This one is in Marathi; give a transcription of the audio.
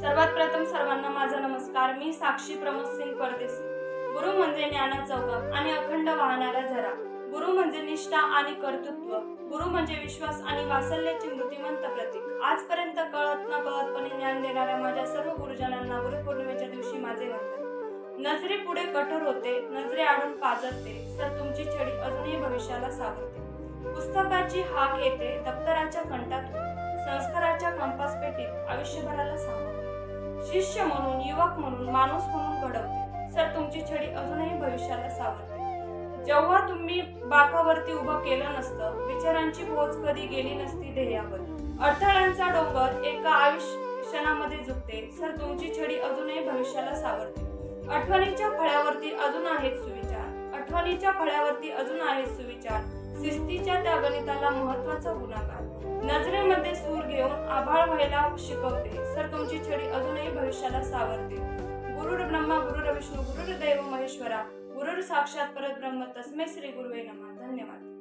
सर्वात प्रथम सर्वांना माझा नमस्कार। मी साक्षी प्रमोद सिंग परदेसी। गुरु म्हणजे ज्ञानाचा उगम आणि अखंड वाहणारा झरा। गुरु म्हणजे निष्ठा आणि कर्तृत्व। गुरु म्हणजे विश्वास आणि वात्सल्याची मूर्तिमंत प्रतीक। आजपर्यंत कळत न कळतपणे ज्ञान देणाऱ्या माझ्या सर्व गुरुजनांना गुरुपौर्णिमेच्या दिवशी माझे वंदन। नजरे पुढे कठोर होते, नजरे आडून पाजरते, सर तुमची छडी अजूनही भविष्याला सावरते। पुस्तकाची हाक येते दप्तराच्या कंठातून, संस्काराच्या कंपास पेटीत आयुष्यभराला सांभाळते। शिष्य म्हणून, युवक म्हणून, माणूस म्हणून घडवते, सर तुमची छडी अजूनही भविष्याला सावरते। जेव्हा तुम्ही बाकावरती उभं केलं नसतं, विचारांची बोच कधी गेली नसती ध्येयावर, अडथळ्यांचा डोंगर एका क्षणामध्ये झुकते, सर तुमची छडी अजूनही भविष्याला सावरते। आठवणीच्या फळ्यावरती अजून आहेत सुविचार, आठवणीच्या फळ्यावरती अजून आहेत सुविचार, शिस्तीच्या त्या गणिताला महत्वाचा गुणाकार, नजरेमध्ये सूर घेऊन आभाळ व्हायला शिकवते, सर तुमची छडी अजूनही भविष्याला सावरते। गुरुर् ब्रह्मा गुरुर्विष्णू गुरुर्देव महेश्वरा, गुरुर् साक्षात परब्रह्म तस्मै श्री गुरुवे नमः। धन्यवाद।